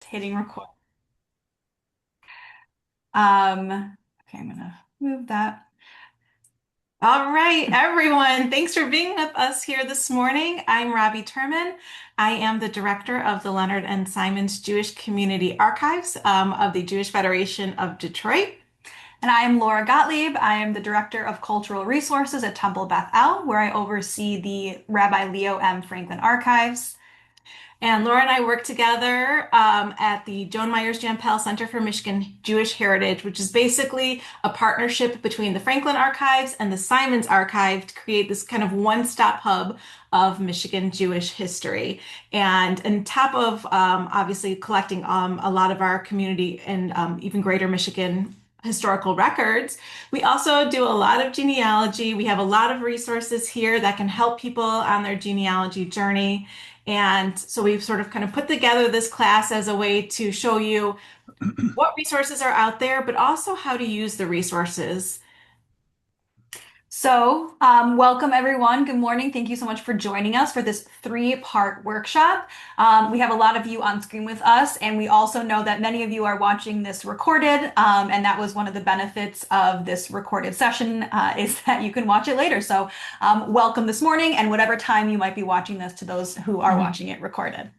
hitting record. Okay, I'm gonna move that. All right, everyone. Thanks for being with us here this morning. I'm Robbie Turman. I am the director of the Leonard and Simons Jewish Community Archives of the Jewish Federation of Detroit. And I am Laura Gottlieb. I am the director of cultural resources at Temple Beth El, where I oversee the Rabbi Leo M. Franklin Archives. And Laura and I work together at the Joan Meyers Jampel Center for Michigan Jewish Heritage, which is basically a partnership between the Franklin Archives and the Simons Archive to create this kind of one-stop hub of Michigan Jewish history. And on top of obviously collecting a lot of our community and even greater Michigan historical records, we also do a lot of genealogy. We have a lot of resources here that can help people on their genealogy journey. And so we've sort of kind of put together this class as a way to show you what resources are out there, but also how to use the resources. Welcome everyone. Good morning. Thank you so much for joining us for this three-part workshop. We have a lot of you on screen with us, and we also know that many of you are watching this recorded, and that was one of the benefits of this recorded session is that you can watch it later. Welcome this morning, and whatever time you might be watching this to those who are watching it recorded.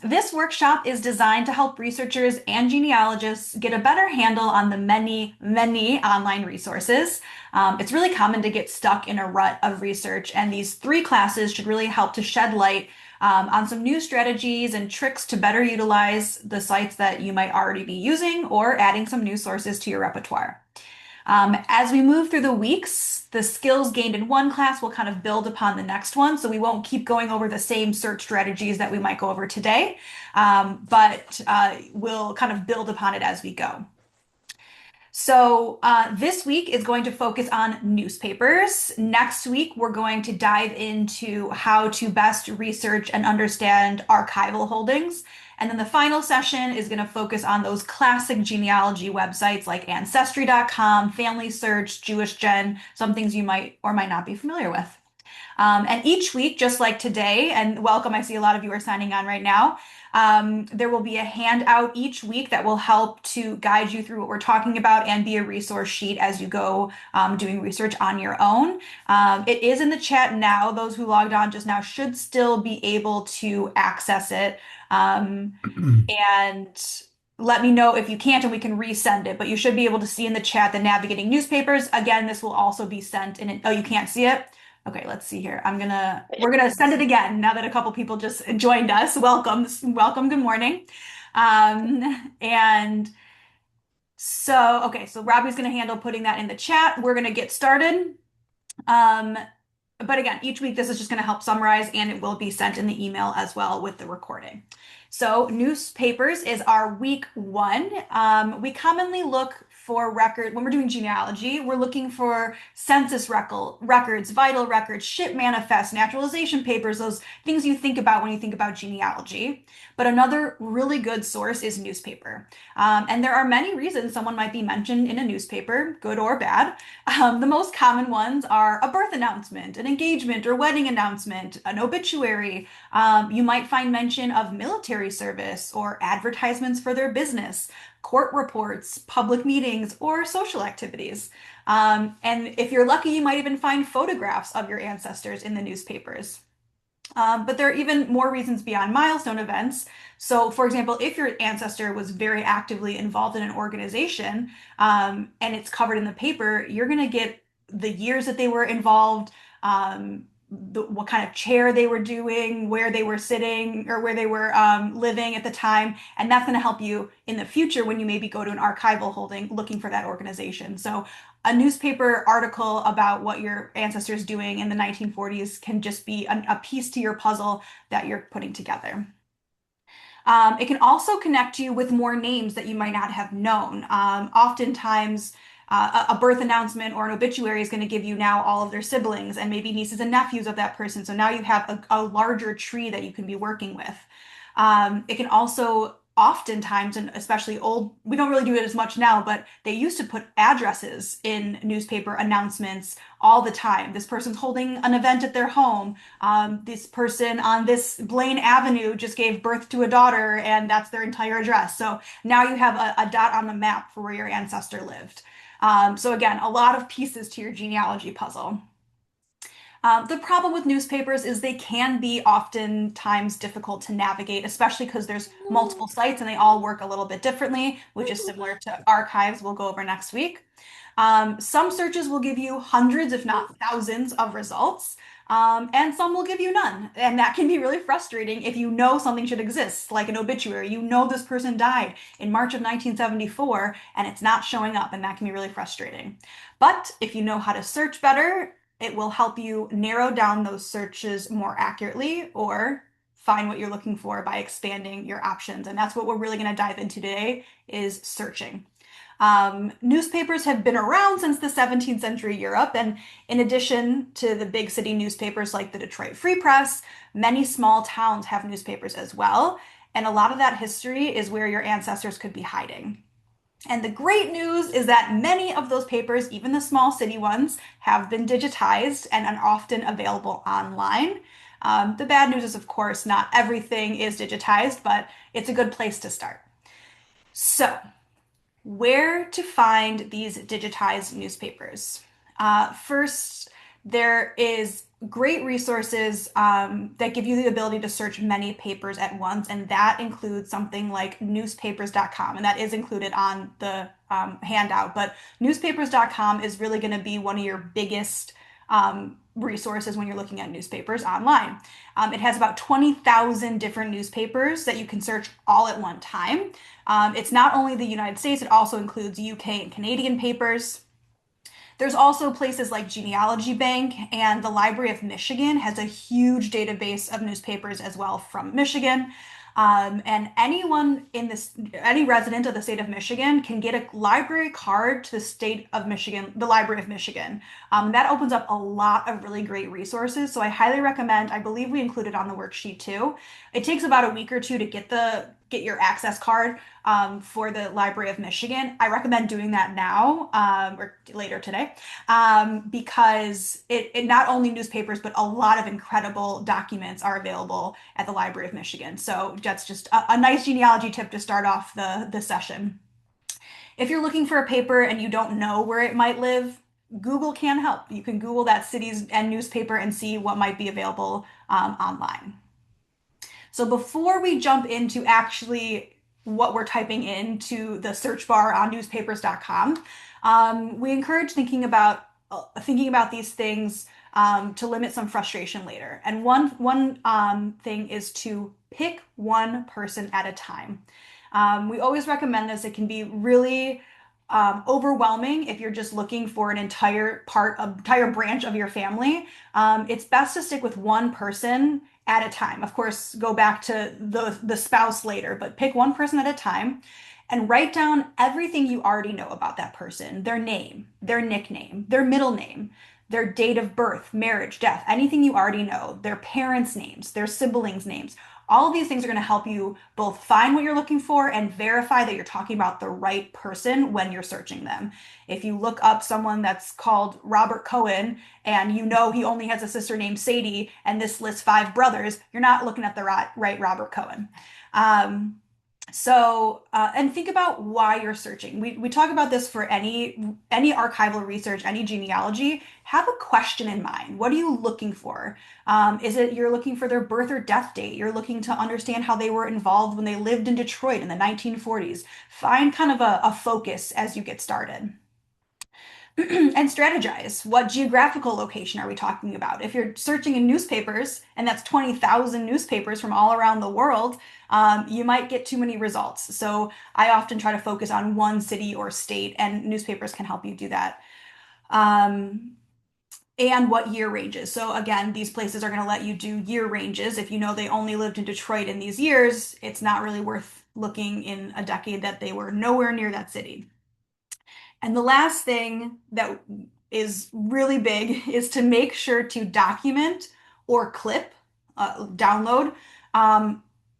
This workshop is designed to help researchers and genealogists get a better handle on the many, many online resources. It's really common to get stuck in a rut of research, and these three classes should really help to shed light on some new strategies and tricks to better utilize the sites that you might already be using or adding some new sources to your repertoire. As we move through the weeks, the skills gained in one class will kind of build upon the next one. So we won't keep going over the same search strategies that we might go over today, but we'll kind of build upon it as we go. This week is going to focus on newspapers. Next week, we're going to dive into how to best research and understand archival holdings. And then the final session is going to focus on those classic genealogy websites like Ancestry.com, Family Search, Jewish Gen, some things you might or might not be familiar with. And each week, just like today, and welcome, I see a lot of you are signing on right now. There will be a handout each week that will help to guide you through what we're talking about and be a resource sheet as you go doing research on your own. It is in the chat now. Those who logged on just now should still be able to access it. And let me know if you can't and we can resend it, but you should be able to see in the chat the navigating newspapers. Again, this will also be sent in oh, you can't see it? Okay, let's see here. We're gonna send it again now that a couple people just joined us. Welcome, welcome, good morning. Okay, so Robbie's gonna handle putting that in the chat. We're gonna get started. But again, each week this is just gonna help summarize and it will be sent in the email as well with the recording. So newspapers is our week one. We commonly look for when we're doing genealogy, we're looking for census records, vital records, ship manifests, naturalization papers, those things you think about when you think about genealogy. But another really good source is newspaper. And there are many reasons someone might be mentioned in a newspaper, good or bad. The most common ones are a birth announcement, an engagement or wedding announcement, an obituary. You might find mention of military service or advertisements for their business, court reports, public meetings, or social activities. And if you're lucky, you might even find photographs of your ancestors in the newspapers. But there are even more reasons beyond milestone events. So, for example, if your ancestor was very actively involved in an organization and it's covered in the paper, you're going to get the years that they were involved, what kind of chair they were doing, where they were sitting, or where they were living at the time. And that's going to help you in the future when you maybe go to an archival holding looking for that organization. So a newspaper article about what your ancestors doing in the 1940s can just be a piece to your puzzle that you're putting together. It can also connect you with more names that you might not have known. Oftentimes, a birth announcement or an obituary is going to give you now all of their siblings and maybe nieces and nephews of that person. So now you have a larger tree that you can be working with. It can also oftentimes, and especially old, we don't really do it as much now, but they used to put addresses in newspaper announcements all the time. This person's holding an event at their home. This person on this Blaine Avenue just gave birth to a daughter, and that's their entire address. So now you have a dot on the map for where your ancestor lived. So again, a lot of pieces to your genealogy puzzle. The problem with newspapers is they can be oftentimes difficult to navigate, especially because there's multiple sites and they all work a little bit differently, which is similar to archives we'll go over next week. Some searches will give you hundreds, if not thousands, of results, and some will give you none. And that can be really frustrating if you know something should exist, like an obituary. You know this person died in March of 1974, and it's not showing up, and that can be really frustrating. But if you know how to search better, it will help you narrow down those searches more accurately or find what you're looking for by expanding your options. And that's what we're really going to dive into today is searching. Newspapers have been around since the 17th century Europe, and in addition to the big city newspapers like the Detroit Free Press, many small towns have newspapers as well. And a lot of that history is where your ancestors could be hiding. And the great news is that many of those papers, even the small city ones, have been digitized and are often available online. The bad news is, of course, not everything is digitized, but it's a good place to start. So, where to find these digitized newspapers? First, there is great resources that give you the ability to search many papers at once, and that includes something like newspapers.com, and that is included on the handout. But newspapers.com is really going to be one of your biggest resources when you're looking at newspapers online. It has about 20,000 different newspapers that you can search all at one time. It's not only the United States, it also includes UK and Canadian papers. There's also places like Genealogy Bank, and the Library of Michigan has a huge database of newspapers as well from Michigan. And any resident of the state of Michigan can get a library card to the state of Michigan, the Library of Michigan. That opens up a lot of really great resources. So I highly recommend, I believe we included on the worksheet too. It takes about a week or two to get your access card for the Library of Michigan. I recommend doing that now or later today because it not only newspapers, but a lot of incredible documents are available at the Library of Michigan. So that's just a nice genealogy tip to start off the session. If you're looking for a paper and you don't know where it might live, Google can help. You can Google that city's and newspaper and see what might be available online. So before we jump into actually what we're typing into the search bar on newspapers.com, we encourage thinking about these things to limit some frustration later. And one thing is to pick one person at a time. We always recommend this. It can be really overwhelming if you're just looking for an entire branch of your family. It's best to stick with one person at a time. Of course, go back to the spouse later, but pick one person at a time and write down everything you already know about that person, their name, their nickname, their middle name, their date of birth, marriage, death, anything you already know, their parents' names, their siblings' names. All of these things are going to help you both find what you're looking for and verify that you're talking about the right person when you're searching them. If you look up someone that's called Robert Cohen and you know he only has a sister named Sadie and this lists 5 brothers, you're not looking at the right Robert Cohen. And think about why you're searching. We talk about this for any archival research, any genealogy. Have a question in mind. What are you looking for? Is it you're looking for their birth or death date? You're looking to understand how they were involved when they lived in Detroit in the 1940s. Find kind of a focus as you get started. And strategize. What geographical location are we talking about? If you're searching in newspapers, and that's 20,000 newspapers from all around the world, you might get too many results. So I often try to focus on one city or state, and newspapers can help you do that. And what year ranges. So again, these places are going to let you do year ranges. If you know they only lived in Detroit in these years, it's not really worth looking in a decade that they were nowhere near that city. And the last thing that is really big is to make sure to document or clip, download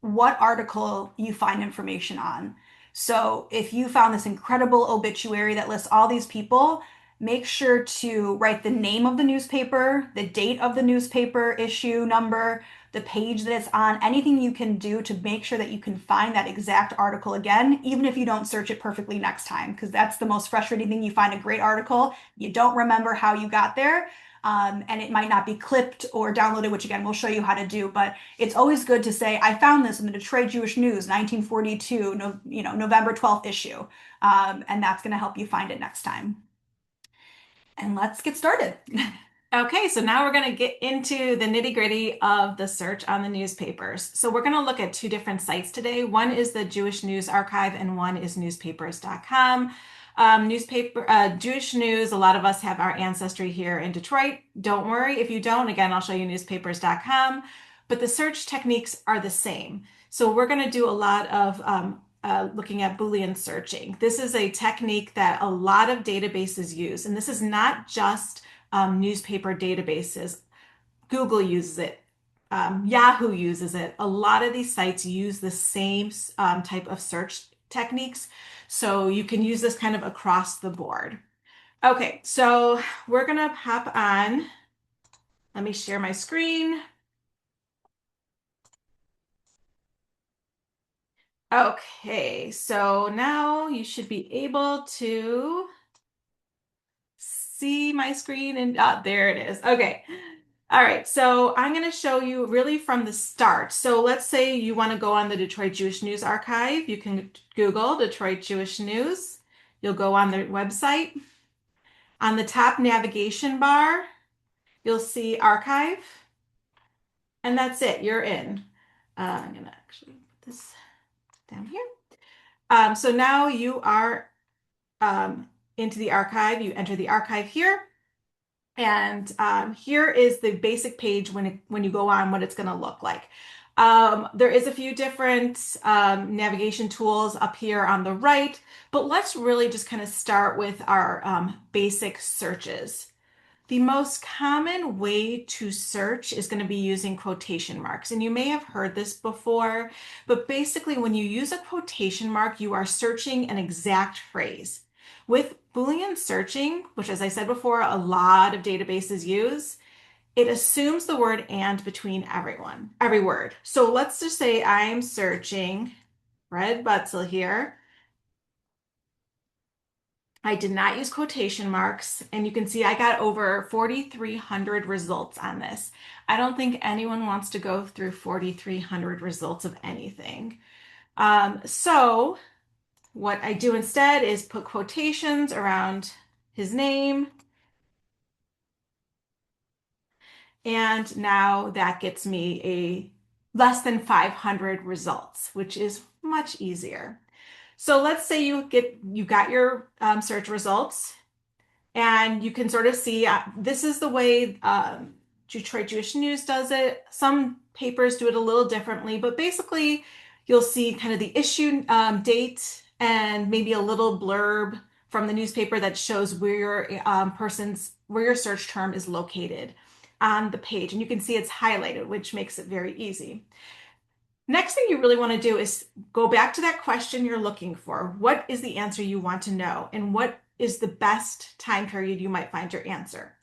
what article you find information on. So if you found this incredible obituary that lists all these people, make sure to write the name of the newspaper, the date of the newspaper, issue number, the page that it's on, anything you can do to make sure that you can find that exact article again, even if you don't search it perfectly next time, because that's the most frustrating thing. You find a great article, you don't remember how you got there, and it might not be clipped or downloaded, which again, we'll show you how to do, but it's always good to say, I found this in the Detroit Jewish News, 1942, November 12th issue. And that's going to help you find it next time. And let's get started. Okay, so now we're going to get into the nitty-gritty of the search on the newspapers. So we're going to look at two different sites today. One is the Jewish News Archive and one is newspapers.com. Jewish News, a lot of us have our ancestry here in Detroit. Don't worry if you don't. Again, I'll show you newspapers.com. But the search techniques are the same. So we're going to do a lot of looking at Boolean searching. This is a technique that a lot of databases use, and this is not just newspaper databases. Google uses it. Yahoo uses it. A lot of these sites use the same type of search techniques. So you can use this kind of across the board. Okay, so we're going to hop on. Let me share my screen. Okay, so now you should be able to see my screen and there it is. Okay. All right, so I'm going to show you really from the start. So let's say you want to go on the Detroit Jewish News Archive. You can Google Detroit Jewish News. You'll go on their website. On the top navigation bar, you'll see Archive, and that's it. You're in. I'm going to actually put this down here. So now you are into the archive. You enter the archive here. And here is the basic page when you go on, what it's going to look like. There is a few different navigation tools up here on the right, but let's really just kind of start with our basic searches. The most common way to search is going to be using quotation marks. And you may have heard this before, but basically when you use a quotation mark, you are searching an exact phrase. With Boolean searching, which as I said before, a lot of databases use, it assumes the word and between every word. So let's just say I'm searching Fred Butzel here. I did not use quotation marks, and you can see I got over 4,300 results on this. I don't think anyone wants to go through 4,300 results of anything. So what I do instead is put quotations around his name, and now that gets me a less than 500 results, which is much easier. So let's say you got your search results. And you can sort of see this is the way Detroit Jewish News does it. Some papers do it a little differently, but basically you'll see kind of the issue date and maybe a little blurb from the newspaper that shows where your search term is located on the page. And you can see it's highlighted, which makes it very easy. Next thing you really want to do is go back to that question you're looking for. What is the answer you want to know? And what is the best time period you might find your answer?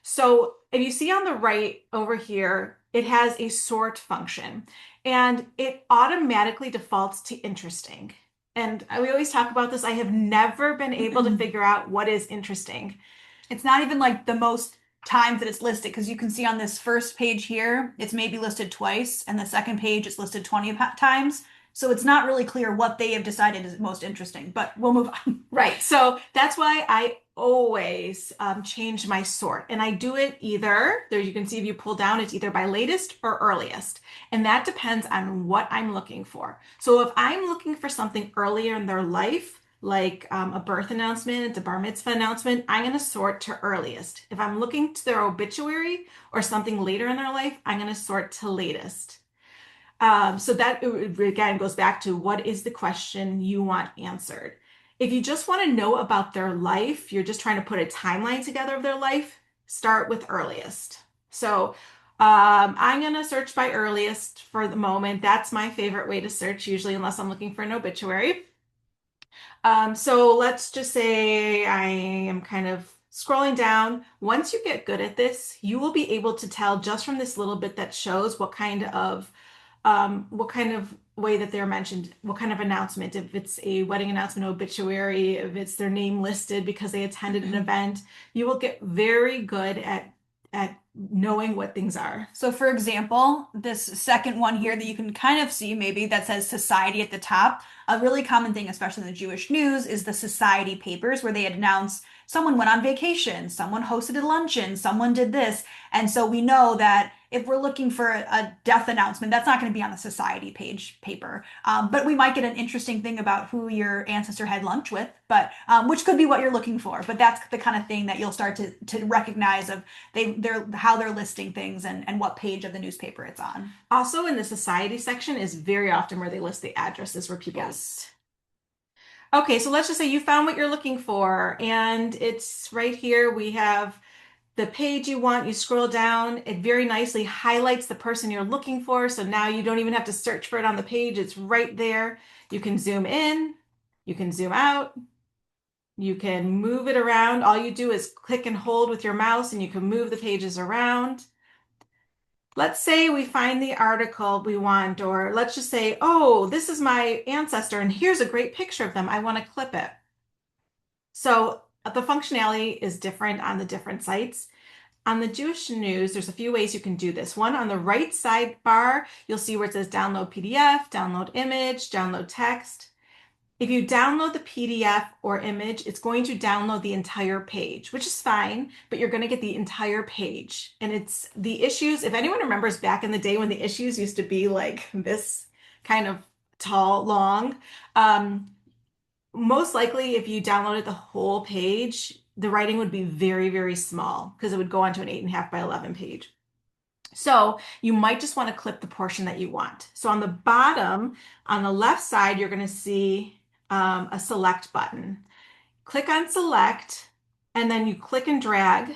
So if you see on the right over here, it has a sort function and it automatically defaults to interesting. And we always talk about this. I have never been able to figure out what is interesting. It's not even like the most times that it's listed, because you can see on this first page here, it's maybe listed twice, and the second page it's listed 20 times. So it's not really clear what they have decided is most interesting, but we'll move on. Right. So that's why I always change my sort. And I do it either, there you can see if you pull down, it's either by latest or earliest. And that depends on what I'm looking for. So if I'm looking for something earlier in their life, like a birth announcement, a bar mitzvah announcement, I'm going to sort to earliest. If I'm looking to their obituary or something later in their life, I'm going to sort to latest. So that again goes back to what is the question you want answered. If you just want to know about their life, you're just trying to put a timeline together of their life, start with earliest. So I'm going to search by earliest for the moment. That's my favorite way to search, usually, unless I'm looking for an obituary. So let's just say I am kind of scrolling down. Once you get good at this, you will be able to tell just from this little bit that shows what kind of way that they're mentioned, what kind of announcement, if it's a wedding announcement, obituary, if it's their name listed because they attended an event, you will get very good at knowing what things are. So, for example, this second one here that you can kind of see maybe that says society at the top, a really common thing, especially in the Jewish news, is the society papers where they announce someone went on vacation, someone hosted a luncheon, someone did this. And so we know that if we're looking for a death announcement, that's not going to be on the society page paper. But we might get an interesting thing about who your ancestor had lunch with, but which could be what you're looking for. But that's the kind of thing that you'll start to recognize of they're how they're listing things and what page of the newspaper it's on. Also, in the society section is very often where they list the addresses where people. Yes. Okay, so let's just say you found what you're looking for, and it's right here. We have the page you want. You scroll down, it very nicely highlights the person you're looking for. So now you don't even have to search for it on the page. It's right there. You can zoom in, you can zoom out, you can move it around. All you do is click and hold with your mouse, and you can move the pages around. Let's say we find the article we want, or let's just say, oh, this is my ancestor, and here's a great picture of them. I want to clip it. So the functionality is different on the different sites. On the Jewish News, there's a few ways you can do this. One, on the right sidebar, you'll see where it says download PDF, download image, download text. If you download the PDF or image, it's going to download the entire page, which is fine, but you're going to get the entire page. And it's the issues. If anyone remembers back in the day when the issues used to be like this kind of tall, long, most likely if you downloaded the whole page, the writing would be very, very small because it would go onto an 8.5 by 11 page. So you might just want to clip the portion that you want. So on the bottom, on the left side, you're going to see a select button. Click on select, and then you click and drag,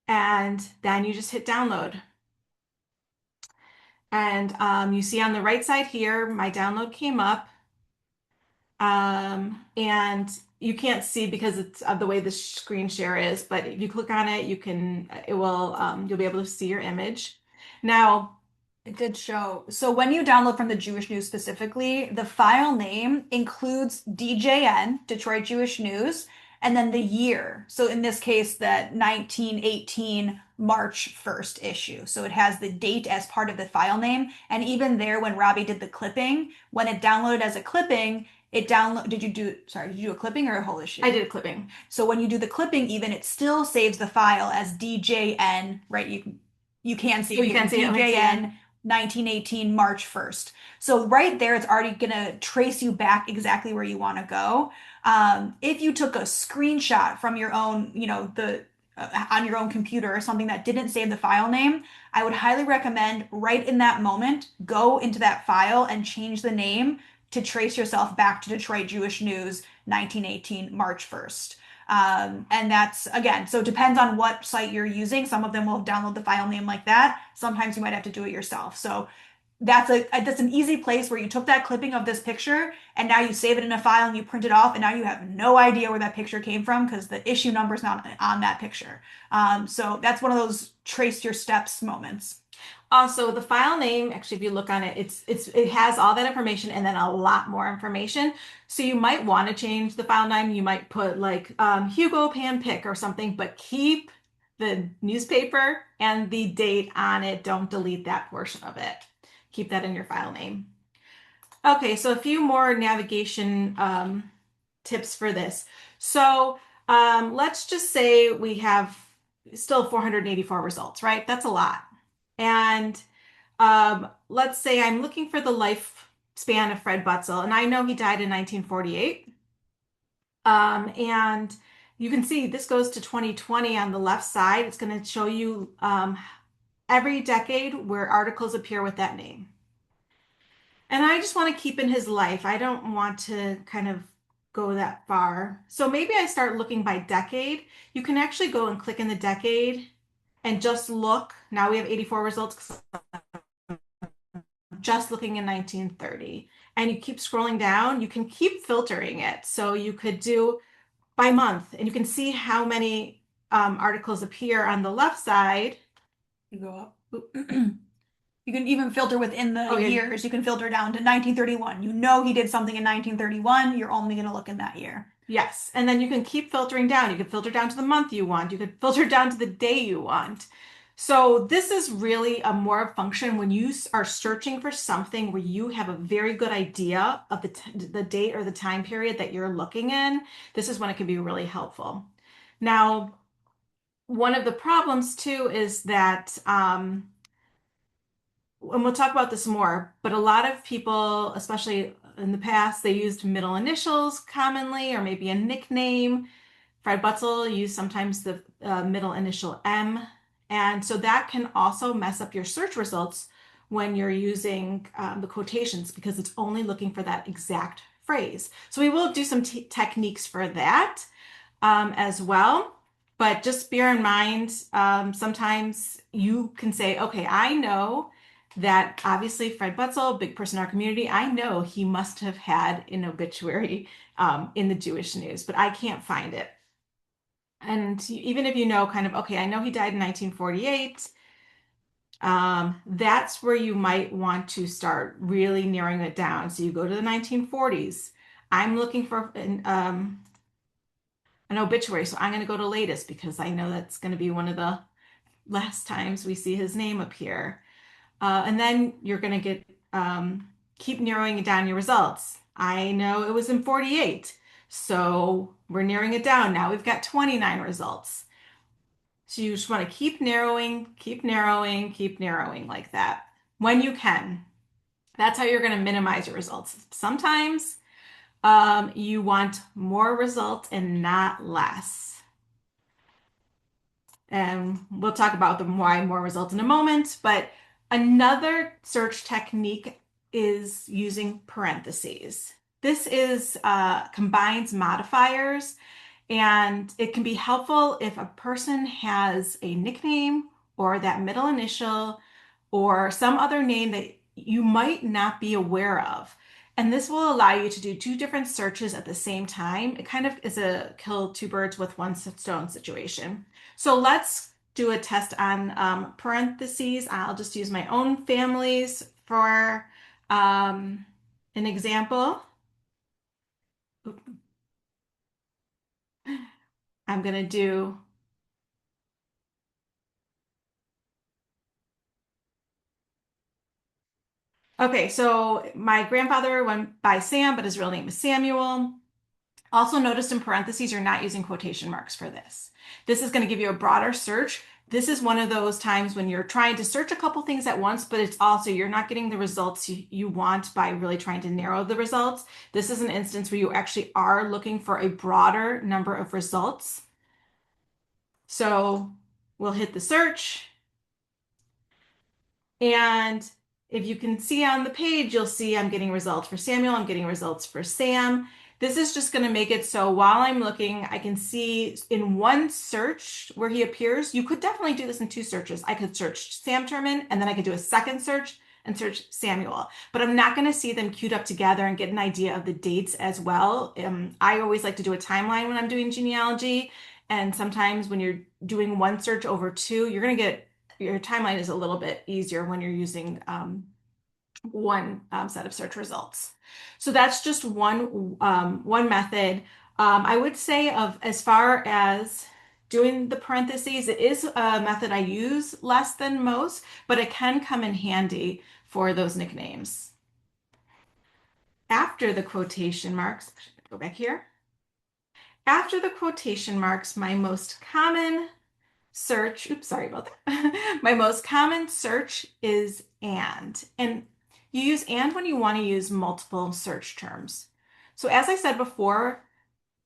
and then you just hit download. And you see on the right side here, my download came up. And you can't see because it's of the way the screen share is, but if you click on it, you'll be able to see your image. Now, It did show. So when you download from the Jewish News specifically, the file name includes DJN, Detroit Jewish News, and then the year. So in this case, the 1918 March 1st issue. So it has the date as part of the file name. And even there, when Robbie did the clipping, when it downloaded as a clipping, did you do a clipping or a whole issue? I did a clipping. So when you do the clipping, even it still saves the file as DJN, right? You can see Oh, you can see it. DJN 1918 March 1st. So right there, it's already gonna trace you back exactly where you want to go. If you took a screenshot from your own, on your own computer or something that didn't save the file name, I would highly recommend right in that moment, go into that file and change the name to trace yourself back to Detroit Jewish News 1918 March 1st. And that's again, so it depends on what site you're using. Some of them will download the file name like that. Sometimes you might have to do it yourself. So that's an easy place where you took that clipping of this picture and now you save it in a file and you print it off and now you have no idea where that picture came from because the issue number is not on that picture. So that's one of those trace your steps moments. Also, the file name, actually, if you look on it, it has all that information and then a lot more information. So you might want to change the file name. You might put like Hugo Pan Pick or something, but keep the newspaper and the date on it. Don't delete that portion of it. Keep that in your file name. Okay, so a few more navigation tips for this. So let's just say we have still 484 results, right? That's a lot. And let's say I'm looking for the lifespan of Fred Butzel, and I know he died in 1948. And you can see this goes to 2020 on the left side. It's going to show you every decade where articles appear with that name. And I just want to keep in his life. I don't want to kind of go that far. So maybe I start looking by decade. You can actually go and click in the decade and just look. Now we have 84 results 'cause I'm just looking in 1930. And you keep scrolling down, you can keep filtering it. So you could do by month, and you can see how many articles appear on the left side. You go up. You can even filter within the Oh, yeah. years. You can filter down to 1931. You know he did something in 1931. You're only going to look in that year. Yes. And then you can keep filtering down. You can filter down to the month you want. You could filter down to the day you want. So this is really a more function when you are searching for something where you have a very good idea of the date or the time period that you're looking in. This is when it can be really helpful. Now, one of the problems too is that and we'll talk about this more, but a lot of people, especially in the past, they used middle initials commonly, or maybe a nickname. Fred Butzel used sometimes the middle initial M. And so that can also mess up your search results when you're using the quotations because it's only looking for that exact phrase. So we will do some techniques for that as well. But just bear in mind, sometimes you can say, okay, I know that obviously Fred Butzel, big person in our community, I know he must have had an obituary in the Jewish news, but I can't find it. And even if you know kind of, okay, I know he died in 1948, that's where you might want to start really narrowing it down. So you go to the 1940s. I'm looking for an obituary, so I'm going to go to latest because I know that's going to be one of the last times we see his name appear. And then you're going to get keep narrowing down your results. I know it was in 48, so we're narrowing it down. Now we've got 29 results. So you just want to keep narrowing, keep narrowing, keep narrowing like that when you can. That's how you're going to minimize your results. Sometimes you want more results and not less. And we'll talk about the why more results in a moment. But another search technique is using parentheses. This is combines modifiers, and it can be helpful if a person has a nickname or that middle initial or some other name that you might not be aware of. And this will allow you to do two different searches at the same time. It kind of is a kill two birds with one stone situation. So let's do a test on parentheses. I'll just use my own families for an example. I'm going to do, okay, so my grandfather went by Sam, but his real name is Samuel. Also notice in parentheses, you're not using quotation marks for this. This is going to give you a broader search. This is one of those times when you're trying to search a couple things at once, but it's also you're not getting the results you want by really trying to narrow the results. This is an instance where you actually are looking for a broader number of results. So we'll hit the search. And if you can see on the page, you'll see I'm getting results for Samuel, I'm getting results for Sam. This is just going to make it so while I'm looking, I can see in one search where he appears. You could definitely do this in two searches. I could search Sam Turman, and then I could do a second search and search Samuel. But I'm not going to see them queued up together and get an idea of the dates as well. I always like to do a timeline when I'm doing genealogy. And sometimes when you're doing one search over two, you're going to get your timeline is a little bit easier when you're using one set of search results. So that's just one method. I would say of as far as doing the parentheses, it is a method I use less than most, but it can come in handy for those nicknames. After the quotation marks, go back here. After the quotation marks, my most common search, oops, sorry about that. My most common search is and. And you use and when you want to use multiple search terms. So as I said before,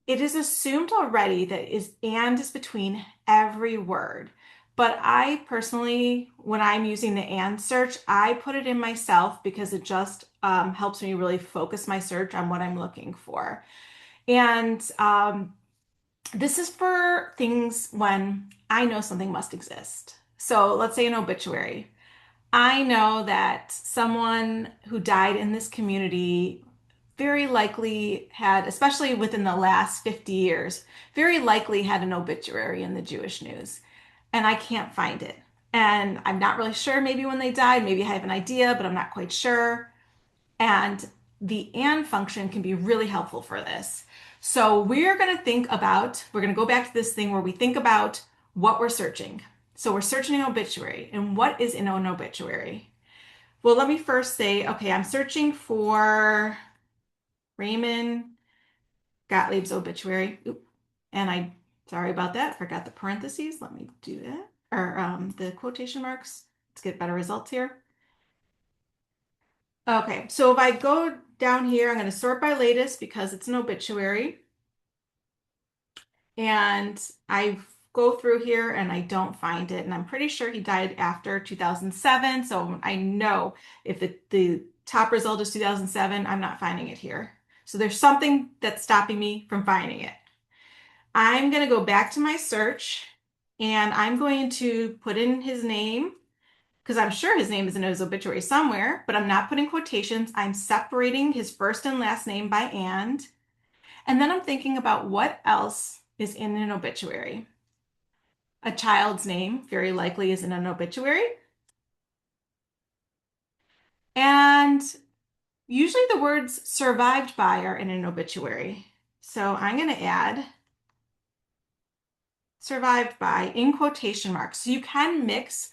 it is assumed already that and is between every word. But I personally, when I'm using the and search, I put it in myself because it just helps me really focus my search on what I'm looking for. And this is for things when I know something must exist. So let's say an obituary. I know that someone who died in this community very likely had, especially within the last 50 years, very likely had an obituary in the Jewish news. And I can't find it. And I'm not really sure maybe when they died, maybe I have an idea, but I'm not quite sure. And the and function can be really helpful for this. So we're going to go back to this thing where we think about what we're searching. So we're searching an obituary. And what is in an obituary? Well, let me first say, okay, I'm searching for Raymond Gottlieb's obituary. Oop. And sorry about that, forgot the parentheses. Let me do that. Or the quotation marks. Let's get better results here. Okay, so if I go down here, I'm going to sort by latest because it's an obituary. And I go through here and I don't find it. And I'm pretty sure he died after 2007. So I know if the top result is 2007, I'm not finding it here. So there's something that's stopping me from finding it. I'm going to go back to my search and I'm going to put in his name because I'm sure his name is in his obituary somewhere, but I'm not putting quotations. I'm separating his first and last name by and. And then I'm thinking about what else is in an obituary. A child's name very likely is in an obituary. And usually the words survived by are in an obituary. So I'm going to add survived by in quotation marks. So you can mix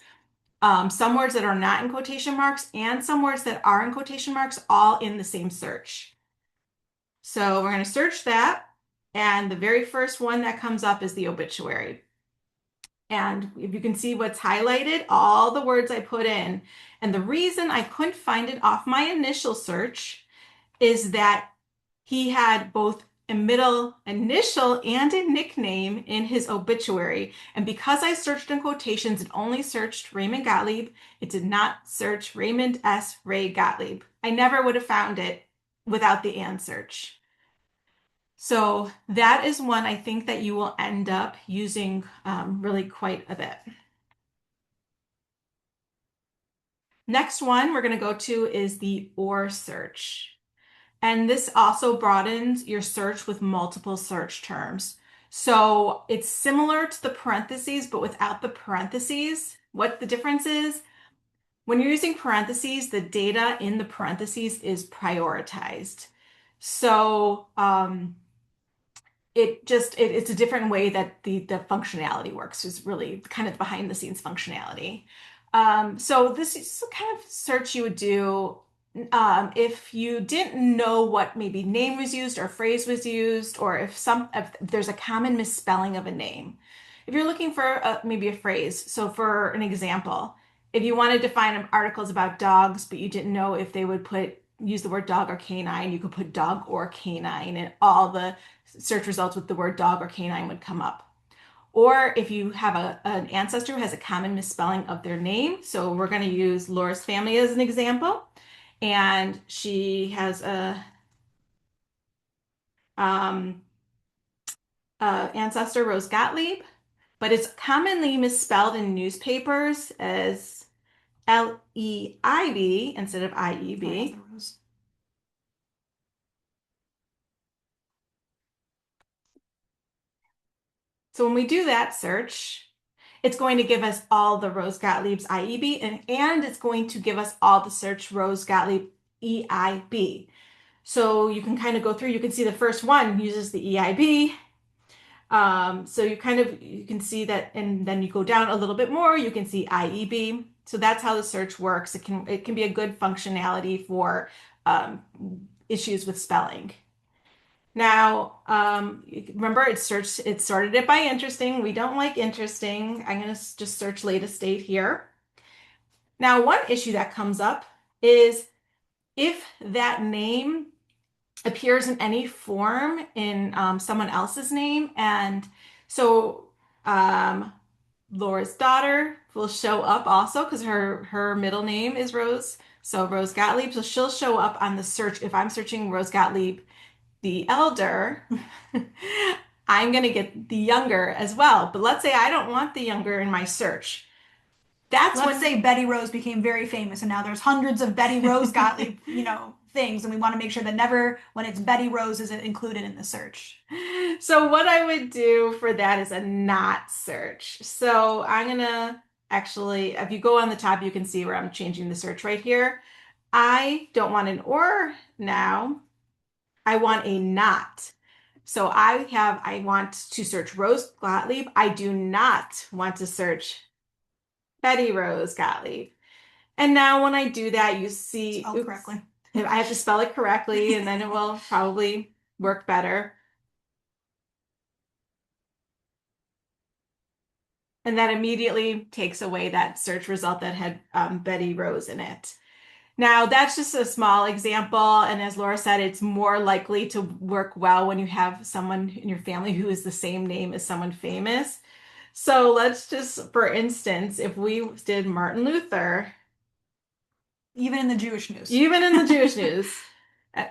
some words that are not in quotation marks and some words that are in quotation marks all in the same search. So we're going to search that. And the very first one that comes up is the obituary. And if you can see what's highlighted, all the words I put in. And the reason I couldn't find it off my initial search is that he had both a middle initial and a nickname in his obituary. And because I searched in quotations, it only searched Raymond Gottlieb. It did not search Raymond S. Ray Gottlieb. I never would have found it without the and search. So that is one I think that you will end up using really quite a bit. Next one we're going to go to is the or search. And this also broadens your search with multiple search terms. So it's similar to the parentheses, but without the parentheses. What the difference is, when you're using parentheses, the data in the parentheses is prioritized. So it's a different way that the functionality works. Is really kind of behind the scenes functionality. So this is the kind of search you would do if you didn't know what maybe name was used or phrase was used, or if there's a common misspelling of a name. If you're looking for maybe a phrase, so for an example, if you wanted to find articles about dogs, but you didn't know if they would use the word dog or canine, you could put dog or canine, and all the search results with the word dog or canine would come up. Or if you have an ancestor who has a common misspelling of their name, so we're going to use Laura's family as an example, and she has um, ancestor Rose Gottlieb, but it's commonly misspelled in newspapers as Leib instead of Ieb. So when we do that search, it's going to give us all the Rose Gottlieb's IEB, and it's going to give us all the search Rose Gottlieb EIB. So you can kind of go through, you can see the first one uses the EIB. So you can see that, and then you go down a little bit more, you can see IEB. So that's how the search works. It can be a good functionality for issues with spelling. Now, remember it sorted it by interesting. We don't like interesting. I'm going to just search latest date here. Now, one issue that comes up is if that name appears in any form in someone else's name. And so Laura's daughter will show up also because her middle name is Rose. So Rose Gottlieb. So she'll show up on the search if I'm searching Rose Gottlieb the elder, I'm going to get the younger as well. But let's say I don't want the younger in my search. That's Let's when, say Betty Rose became very famous and now there's hundreds of Betty Rose Gottlieb, things, and we want to make sure that never when it's Betty Rose is it included in the search. so what I would do for that is a not search. So I'm going to actually, if you go on the top, you can see where I'm changing the search right here. I don't want an or now. I want a not. So I want to search Rose Gottlieb. I do not want to search Betty Rose Gottlieb. And now when I do that, you see, Spelled oops, correctly. I have to spell it correctly and then it will probably work better. And that immediately takes away that search result that had Betty Rose in it. Now, that's just a small example. And as Laura said, it's more likely to work well when you have someone in your family who is the same name as someone famous. So let's just, for instance, if we did Martin Luther, Even in the Jewish news. even in the Jewish news,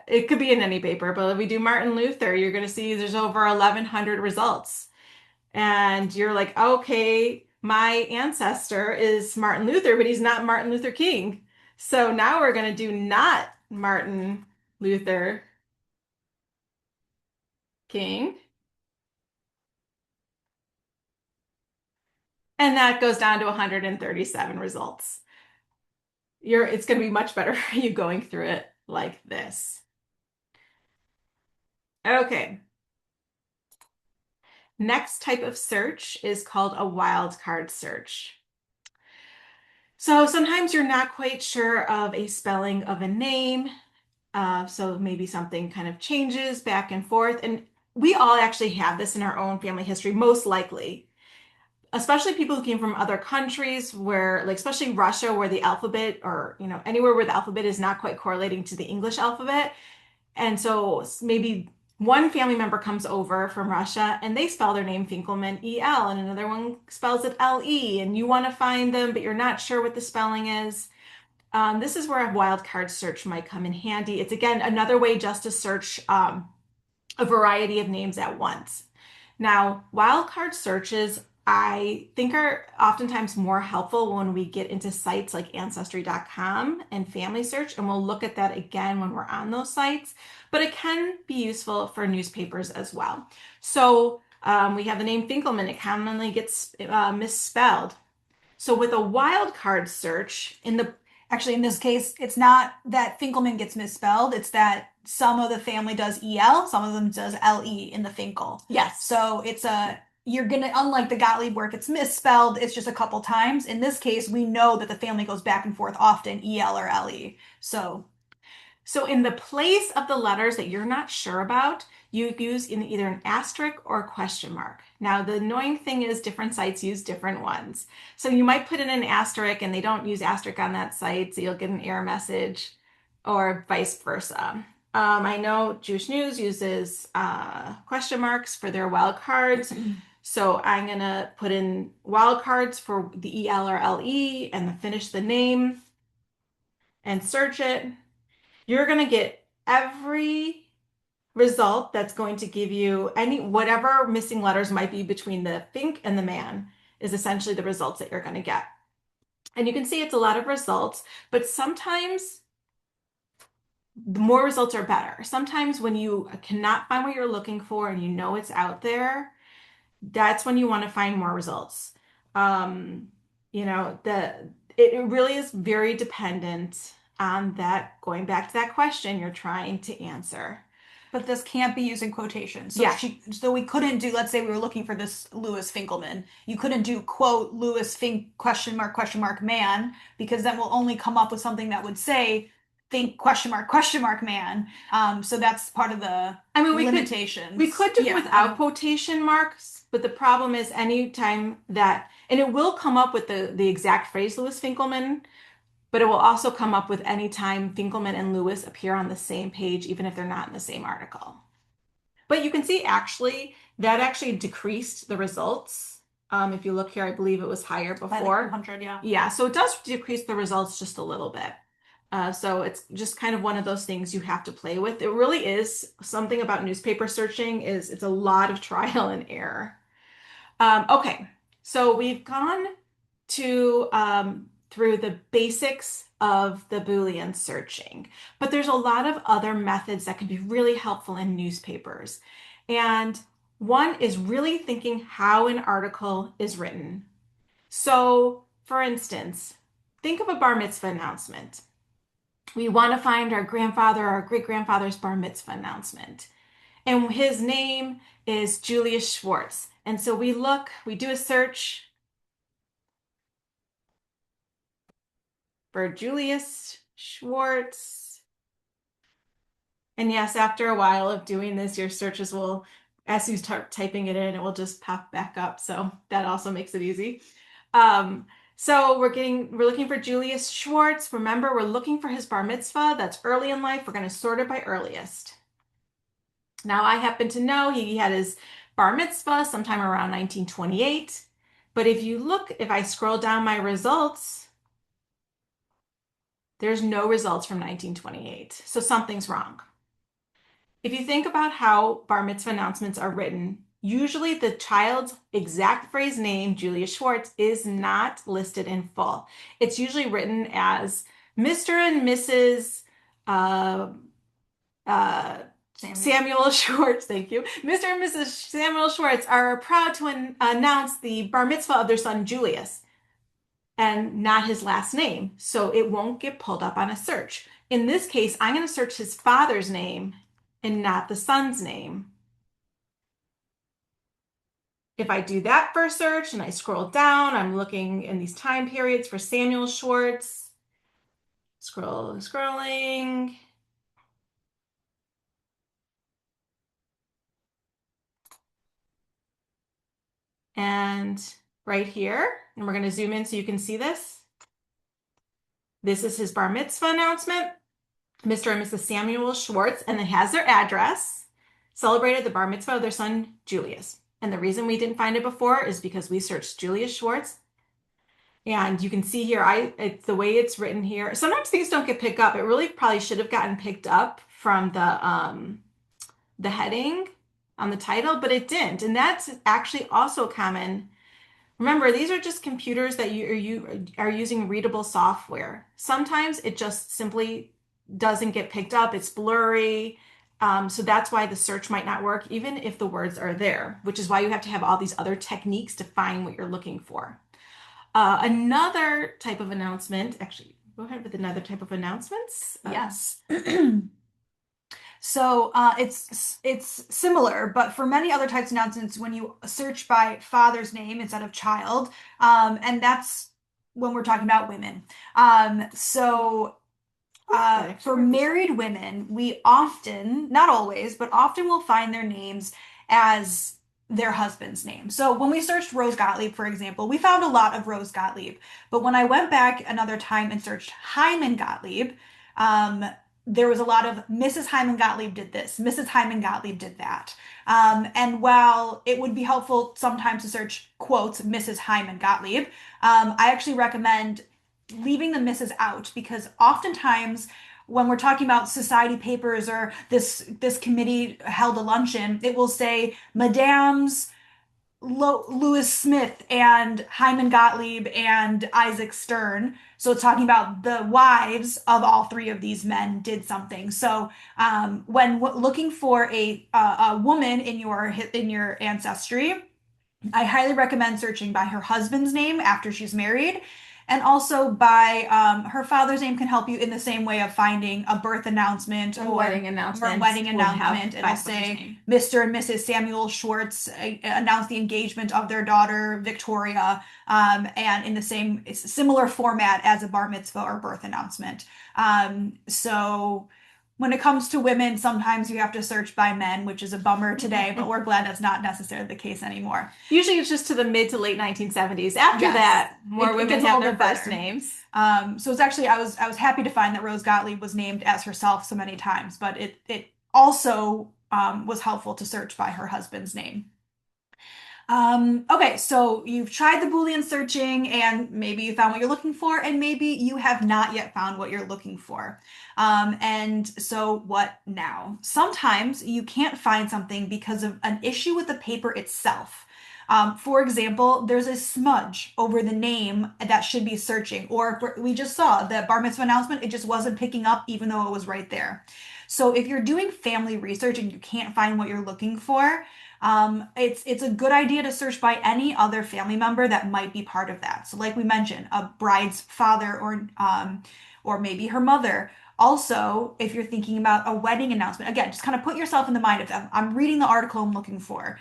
it could be in any paper, but if we do Martin Luther, you're going to see there's over 1,100 results. And you're like, okay, my ancestor is Martin Luther, but he's not Martin Luther King. So now we're going to do not Martin Luther King. And that goes down to 137 results. It's going to be much better for you going through it like this. Okay. Next type of search is called a wildcard search. So sometimes you're not quite sure of a spelling of a name. So maybe something kind of changes back and forth. And we all actually have this in our own family history, most likely, especially people who came from other countries where, like, especially Russia, where the alphabet or, anywhere where the alphabet is not quite correlating to the English alphabet. And so maybe one family member comes over from Russia and they spell their name Finkelman E-L and another one spells it L-E and you want to find them, but you're not sure what the spelling is. This is where a wildcard search might come in handy. It's again another way just to search a variety of names at once. Now, wildcard searches I think are oftentimes more helpful when we get into sites like Ancestry.com and Family Search, and we'll look at that again when we're on those sites, but it can be useful for newspapers as well. So we have the name Finkelman. It commonly gets misspelled. So with a wildcard search, Actually, in this case, it's not that Finkelman gets misspelled, it's that some of the family does EL, some of them does LE in the Finkel. yes. So you're gonna, unlike the Gottlieb work, it's misspelled, it's just a couple times. In this case, we know that the family goes back and forth often, EL or LE. So in the place of the letters that you're not sure about, you use in either an asterisk or a question mark. Now, the annoying thing is different sites use different ones. So you might put in an asterisk and they don't use asterisk on that site, so you'll get an error message or vice versa. I know Jewish News uses question marks for their wildcards. So I'm going to put in wildcards for the EL or LE and finish the name and search it. You're going to get every result that's going to give you whatever missing letters might be between the Fink and the man is essentially the results that you're going to get. And you can see it's a lot of results, but sometimes the more results are better. Sometimes when you cannot find what you're looking for and you know it's out there, that's when you want to find more results. It really is very dependent on that, going back to that question you're trying to answer. But this can't be used in quotations. So Yeah. so we couldn't do, let's say we were looking for this Louis Finkelman. You couldn't do quote Louis Fink question mark man, because then we'll only come up with something that would say think question mark man. So that's part of the limitations. We could do it Yeah, without quotation marks, but the problem is anytime that, and it will come up with the exact phrase Louis Finkelman, but it will also come up with any time Finkelman and Lewis appear on the same page, even if they're not in the same article. But you can see that actually decreased the results. If you look here, I believe it was higher by like before. 200, yeah. Yeah, so it does decrease the results just a little bit. So it's just kind of one of those things you have to play with. It really is something about newspaper searching is it's a lot of trial and error. Okay, so we've gone to through the basics of the Boolean searching, but there's a lot of other methods that can be really helpful in newspapers. And one is really thinking how an article is written. So, for instance, think of a bar mitzvah announcement. We want to find our grandfather or great grandfather's bar mitzvah announcement. And his name is Julius Schwartz. And so we do a search for Julius Schwartz. And yes, after a while of doing this, your searches will, as you start typing it in, it will just pop back up. So that also makes it easy. So we're looking for Julius Schwartz. Remember, we're looking for his bar mitzvah. That's early in life. We're going to sort it by earliest. Now, I happen to know he had his bar mitzvah sometime around 1928. But if I scroll down my results, there's no results from 1928. So something's wrong. If you think about how bar mitzvah announcements are written, usually the child's exact phrase name, Julia Schwartz, is not listed in full. It's usually written as Mr. and Mrs. Samuel Schwartz, thank you. Mr. and Mrs. Samuel Schwartz are proud to announce the bar mitzvah of their son Julius, and not his last name. So it won't get pulled up on a search. In this case, I'm going to search his father's name and not the son's name. If I do that for a search and I scroll down, I'm looking in these time periods for Samuel Schwartz. Scrolling. And right here, and we're going to zoom in so you can see this. This is his bar mitzvah announcement. Mr. and Mrs. Samuel Schwartz, and it has their address, celebrated the bar mitzvah of their son, Julius. And the reason we didn't find it before is because we searched Julius Schwartz. And you can see here, the way it's written here. Sometimes things don't get picked up. It really probably should have gotten picked up from the heading on the title, but it didn't. And that's actually also common. Remember, these are just computers that you are using readable software. Sometimes it just simply doesn't get picked up. It's blurry. So that's why the search might not work, even if the words are there, which is why you have to have all these other techniques to find what you're looking for. Another type of announcement, actually, go ahead with another type of announcements. Yes. So it's similar, but for many other types of announcements, when you search by father's name instead of child, and that's when we're talking about women. For married women, we often, not always, but often will find their names as their husband's name. So when we searched Rose Gottlieb, for example, we found a lot of Rose Gottlieb. But when I went back another time and searched Hyman Gottlieb, there was a lot of Mrs. Hyman Gottlieb did this, Mrs. Hyman Gottlieb did that. And while it would be helpful sometimes to search quotes, Mrs. Hyman Gottlieb, I actually recommend leaving the Mrs. out because oftentimes when we're talking about society papers or this committee held a luncheon, it will say Madame's Lewis Smith and Hyman Gottlieb and Isaac Stern. So it's talking about the wives of all three of these men did something. So when looking for a woman in your ancestry, I highly recommend searching by her husband's name after she's married. And also by her father's name can help you in the same way of finding a birth announcement or wedding announcement. Or a wedding announcement. It'll say Mr. and Mrs. Samuel Schwartz announced the engagement of their daughter Victoria, and in the similar format as a bar mitzvah or birth announcement. So when it comes to women, sometimes you have to search by men, which is a bummer today, but we're glad that's not necessarily the case anymore. Usually it's just to the mid to late 1970s. After that, more women have their first names. So it's actually, I was happy to find that Rose Gottlieb was named as herself so many times, but it also was helpful to search by her husband's name. Okay, so you've tried the Boolean searching and maybe you found what you're looking for, and maybe you have not yet found what you're looking for. And so what now? Sometimes you can't find something because of an issue with the paper itself. For example, there's a smudge over the name that should be searching, or we just saw the bar mitzvah announcement, it just wasn't picking up even though it was right there. So if you're doing family research and you can't find what you're looking for, it's a good idea to search by any other family member that might be part of that. So, like we mentioned, a bride's father or maybe her mother. Also, if you're thinking about a wedding announcement, again, just kind of put yourself in the mind of them. I'm reading the article I'm looking for.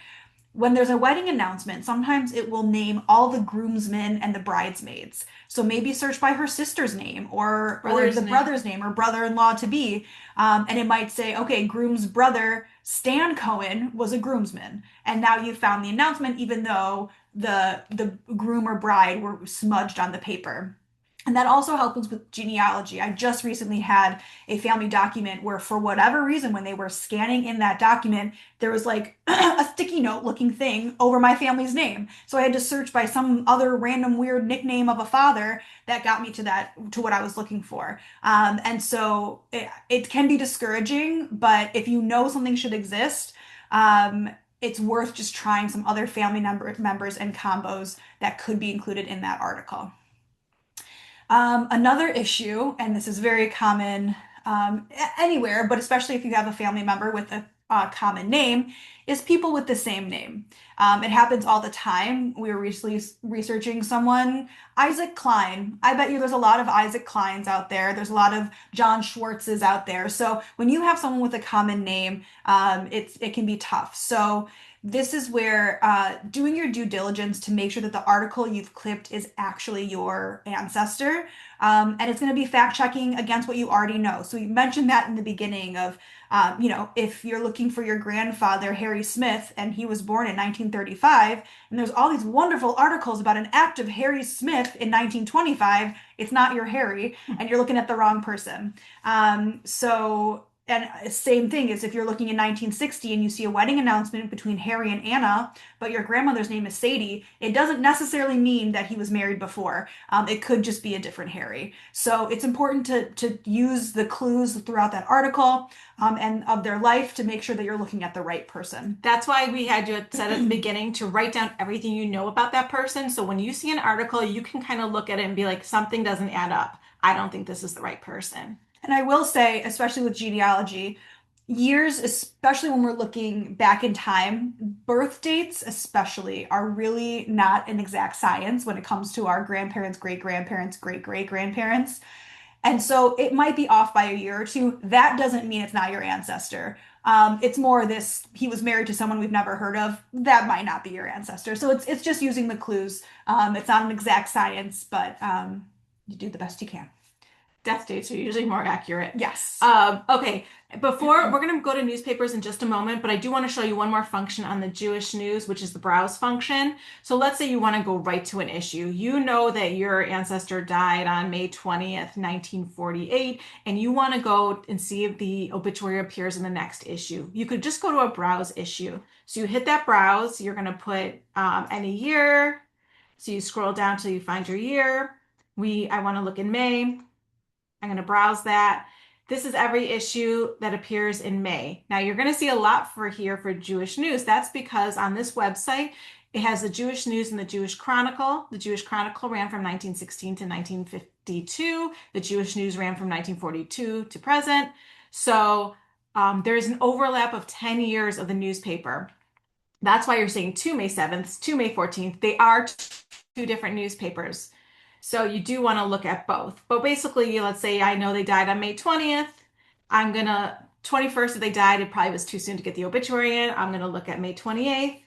When there's a wedding announcement, sometimes it will name all the groomsmen and the bridesmaids. So maybe search by her sister's name or Brother's the name. brother's name or brother-in-law to be. And it might say, okay, groom's brother, Stan Cohen, was a groomsman. And now you found the announcement, even though the groom or bride were smudged on the paper. And that also helps with genealogy. I just recently had a family document where, for whatever reason, when they were scanning in that document, there was like a sticky note looking thing over my family's name. So I had to search by some other random weird nickname of a father that got me to what I was looking for. And so it can be discouraging, but if you know something should exist, it's worth just trying some other members and combos that could be included in that article. Another issue, and this is very common anywhere, but especially if you have a family member with a common name, is people with the same name. It happens all the time. We were recently researching someone, Isaac Klein. I bet you there's a lot of Isaac Kleins out there. There's a lot of John Schwartzes out there. So when you have someone with a common name, it can be tough. So this is where doing your due diligence to make sure that the article you've clipped is actually your ancestor. And it's going to be fact checking against what you already know. So you mentioned that in the beginning of, if you're looking for your grandfather, Harry Smith, and he was born in 1935, and there's all these wonderful articles about an active Harry Smith in 1925, it's not your Harry, and you're looking at the wrong person. And same thing is if you're looking in 1960 and you see a wedding announcement between Harry and Anna, but your grandmother's name is Sadie, it doesn't necessarily mean that he was married before. It could just be a different Harry. So it's important to use the clues throughout that article and of their life to make sure that you're looking at the right person. That's why we had you said at the beginning to write down everything you know about that person. So when you see an article, you can kind of look at it and be like, something doesn't add up. I don't think this is the right person. And I will say, especially with genealogy, years, especially when we're looking back in time, birth dates, especially, are really not an exact science when it comes to our grandparents, great grandparents, great great grandparents. And so it might be off by a year or two. That doesn't mean it's not your ancestor. It's more this, he was married to someone we've never heard of. That might not be your ancestor. So it's just using the clues. It's not an exact science, but you do the best you can. Death dates are usually more accurate. Yes. Okay, before we're going to go to newspapers in just a moment, but I do want to show you one more function on the Jewish news, which is the browse function. So let's say you want to go right to an issue. You know that your ancestor died on May 20th, 1948, and you want to go and see if the obituary appears in the next issue. You could just go to a browse issue. So you hit that browse, you're going to put any year. So you scroll down till you find your year. I want to look in May. I'm going to browse that. This is every issue that appears in May. Now you're going to see a lot for here for Jewish news. That's because on this website, it has the Jewish news and the Jewish Chronicle. The Jewish Chronicle ran from 1916 to 1952. The Jewish news ran from 1942 to present. So there is an overlap of 10 years of the newspaper. That's why you're seeing two May 7th, two May 14th. They are two different newspapers. So you do want to look at both. But basically, let's say I know they died on May 20th. 21st if they died, it probably was too soon to get the obituary in. I'm going to look at May 28th.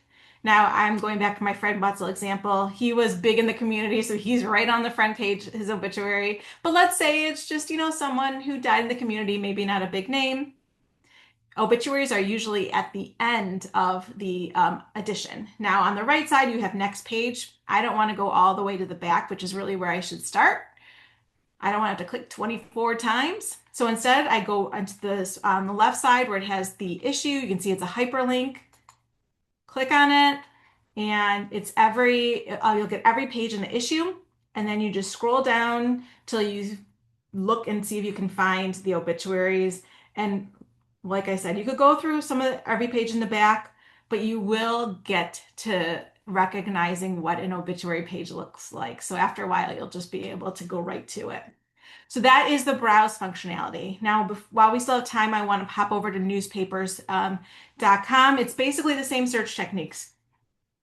Now I'm going back to my Fred Wetzel example. He was big in the community, so he's right on the front page, his obituary. But let's say it's just, someone who died in the community, maybe not a big name. Obituaries are usually at the end of the edition. Now on the right side, you have next page. I don't want to go all the way to the back, which is really where I should start. I don't want to have to click 24 times. So instead, I go into this on the left side where it has the issue. You can see it's a hyperlink. Click on it. and it's you'll get every page in the issue, and then you just scroll down till you look and see if you can find the obituaries. And like I said, you could go through every page in the back, but you will get to recognizing what an obituary page looks like. So after a while, you'll just be able to go right to it. So that is the browse functionality. Now, while we still have time, I want to pop over to newspapers.com. It's basically the same search techniques.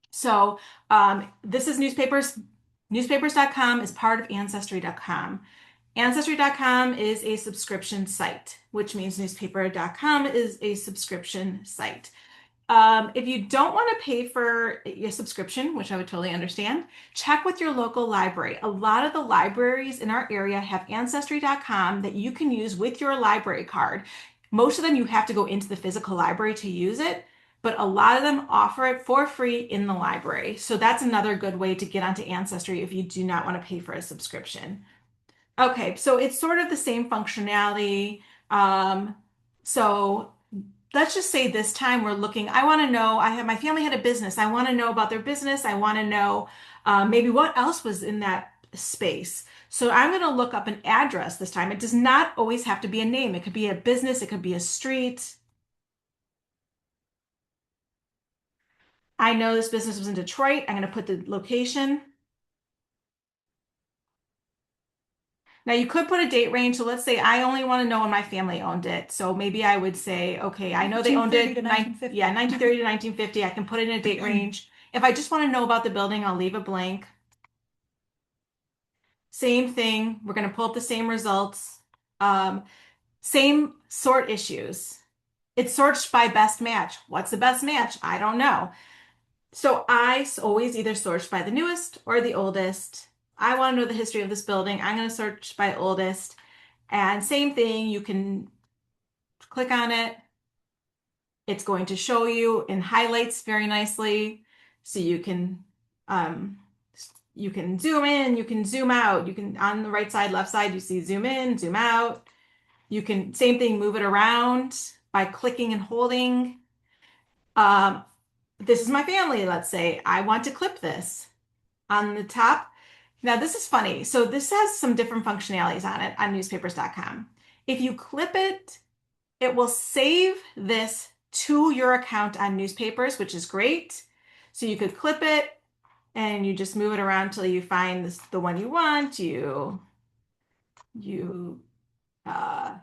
So this is newspapers. Newspapers.com is part of ancestry.com. Ancestry.com is a subscription site, which means newspaper.com is a subscription site. If you don't want to pay for your subscription, which I would totally understand, check with your local library. A lot of the libraries in our area have ancestry.com that you can use with your library card. Most of them you have to go into the physical library to use it, but a lot of them offer it for free in the library. So that's another good way to get onto Ancestry if you do not want to pay for a subscription. Okay, so it's sort of the same functionality. So let's just say this time we're looking, I want to know, my family had a business. I want to know about their business. I want to know maybe what else was in that space. So I'm going to look up an address this time. It does not always have to be a name. It could be a business. It could be a street. I know this business was in Detroit. I'm going to put the location. Now you could put a date range. So let's say I only want to know when my family owned it. So maybe I would say, okay, I know they owned 1930 it to 1950. yeah, 1930 to 1950. I can put it in a date range. If I just want to know about the building, I'll leave it blank. Same thing. We're going to pull up the same results. Um, Same sort issues. It's sorted by best match. What's the best match? I don't know. So I always either search by the newest or the oldest. I want to know the history of this building. I'm going to search by oldest. And same thing, you can click on it. It's going to show you in highlights very nicely. So um, you can zoom in, you can zoom out. You can, on the right side, left side, you see zoom in, zoom out. You can, same thing, move it around by clicking and holding. Um, this is my family, let's say. I want to clip this on the top. Now, this is funny. So this has some different functionalities on it on newspapers.com. If you clip it, it will save this to your account on newspapers, which is great. So you could clip it and you just move it around till you find the one you want. You uh,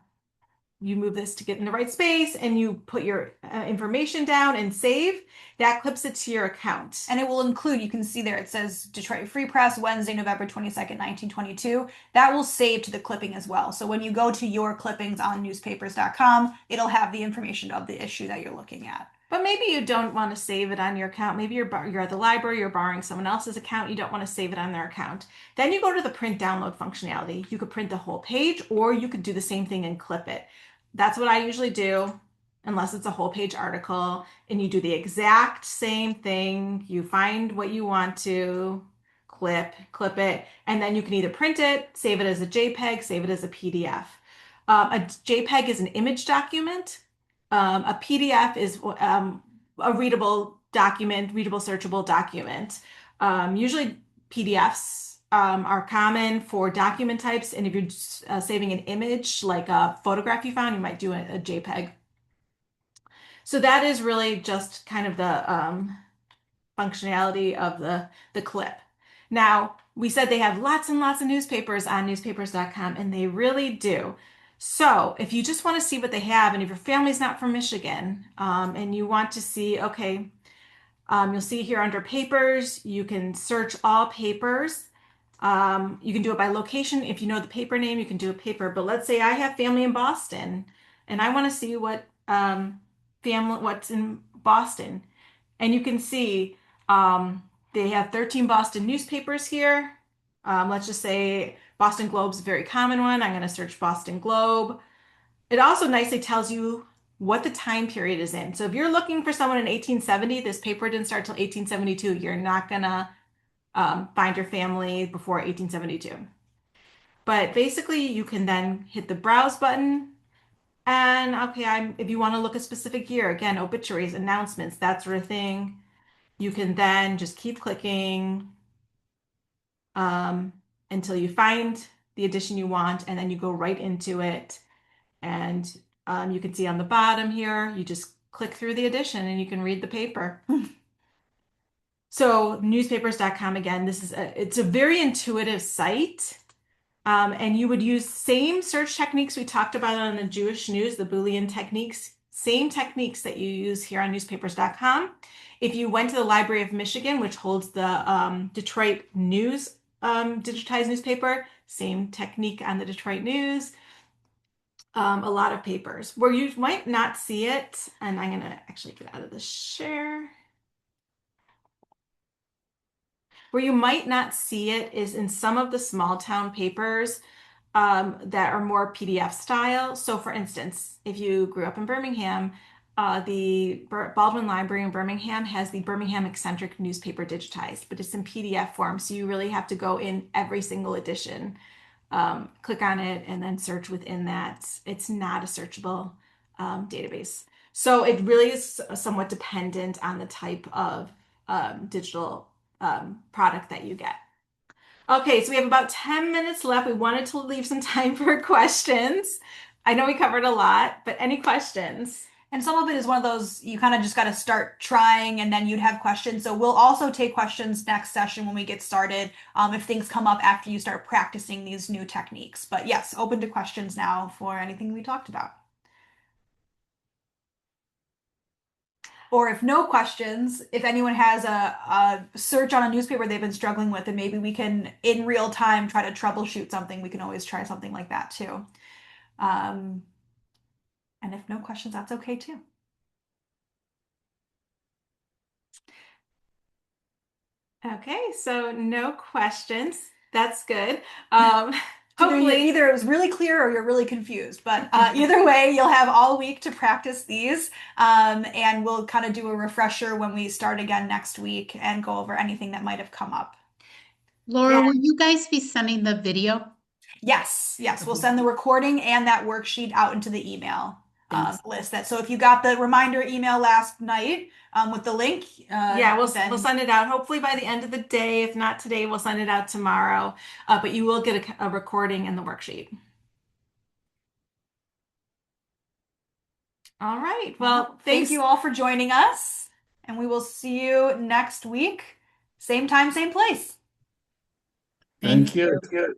you move this to get in the right space and you put your information down and save. That clips it to your account. And it will include, you can see there, it says Detroit Free Press, Wednesday, November 22nd, 1922. That will save to the clipping as well. So when you go to your clippings on newspapers.com, it'll have the information of the issue that you're looking at. But maybe you don't want to save it on your account. Maybe you're at the library, you're borrowing someone else's account, you don't want to save it on their account. Then you go to the print download functionality. You could print the whole page or you could do the same thing and clip it. That's what I usually do, unless it's a whole page article, and you do the exact same thing. You find what you want to clip it, and then you can either print it, save it as a JPEG, save it as a PDF. A JPEG is an image document. A PDF is a readable document, readable, searchable document. Usually PDFs are common for document types, and if you're saving an image, like a photograph you found, you might do a JPEG. So that is really just kind of the functionality of the clip. Now, we said they have lots and lots of newspapers on newspapers.com, and they really do. So if you just want to see what they have, and if your family's not from Michigan, and you want to see, okay, you'll see here under papers, you can search all papers. You can do it by location. If you know the paper name, you can do a paper. But let's say I have family in Boston, and I want to see what's in Boston. And you can see they have 13 Boston newspapers here. Let's just say Boston Globe's a very common one. I'm going to search Boston Globe. It also nicely tells you what the time period is in. So if you're looking for someone in 1870, this paper didn't start till 1872. You're not going to find your family before 1872. But basically, you can then hit the browse button. And okay, if you want to look a specific year, again, obituaries, announcements, that sort of thing. You can then just keep clicking um, until you find the edition you want, and then you go right into it. And you can see on the bottom here, you just click through the edition and you can read the paper. So newspapers.com again, it's a very intuitive site. And you would use same search techniques we talked about on the Jewish news, the Boolean techniques, same techniques that you use here on newspapers.com. If you went to the Library of Michigan, which holds the Detroit News digitized newspaper, same technique on the Detroit News. A lot of papers where you might not see it, and I'm going to actually get out of the share. Where you might not see it is in some of the small town papers that are more PDF style. So, for instance, if you grew up in Birmingham, the Baldwin Library in Birmingham has the Birmingham Eccentric newspaper digitized, but it's in PDF form. So you really have to go in every single edition, click on it, and then search within that. It's not a searchable database. So it really is somewhat dependent on the type of digital product that you get. Okay, so we have about 10 minutes left. We wanted to leave some time for questions. I know we covered a lot, but any questions? And some of it is one of those you kind of just got to start trying and then you'd have questions. So we'll also take questions next session when we get started, if things come up after you start practicing these new techniques. But yes, open to questions now for anything we talked about. Or if no questions, if anyone has a search on a newspaper they've been struggling with, and maybe we can, in real time, try to troubleshoot something, we can always try something like that too. Um, and if no questions, that's okay too. Okay, so no questions. That's good. Um, hopefully, Either it was really clear or you're really confused, but either way, you'll have all week to practice these, and we'll kind of do a refresher when we start again next week and go over anything that might have come up. Laura, will you guys be sending the video? Yes, yes, we'll Okay. send the recording and that worksheet out into the email Thanks. list. That so if you got the reminder email last night with the link, yeah, we'll then send it out hopefully by the end of the day. If not today, we'll send it out tomorrow. But you will get a recording and the worksheet. All right. Well, thank thanks. you all for joining us, and we will see you next week, same time, same place. Thank Thank you. you.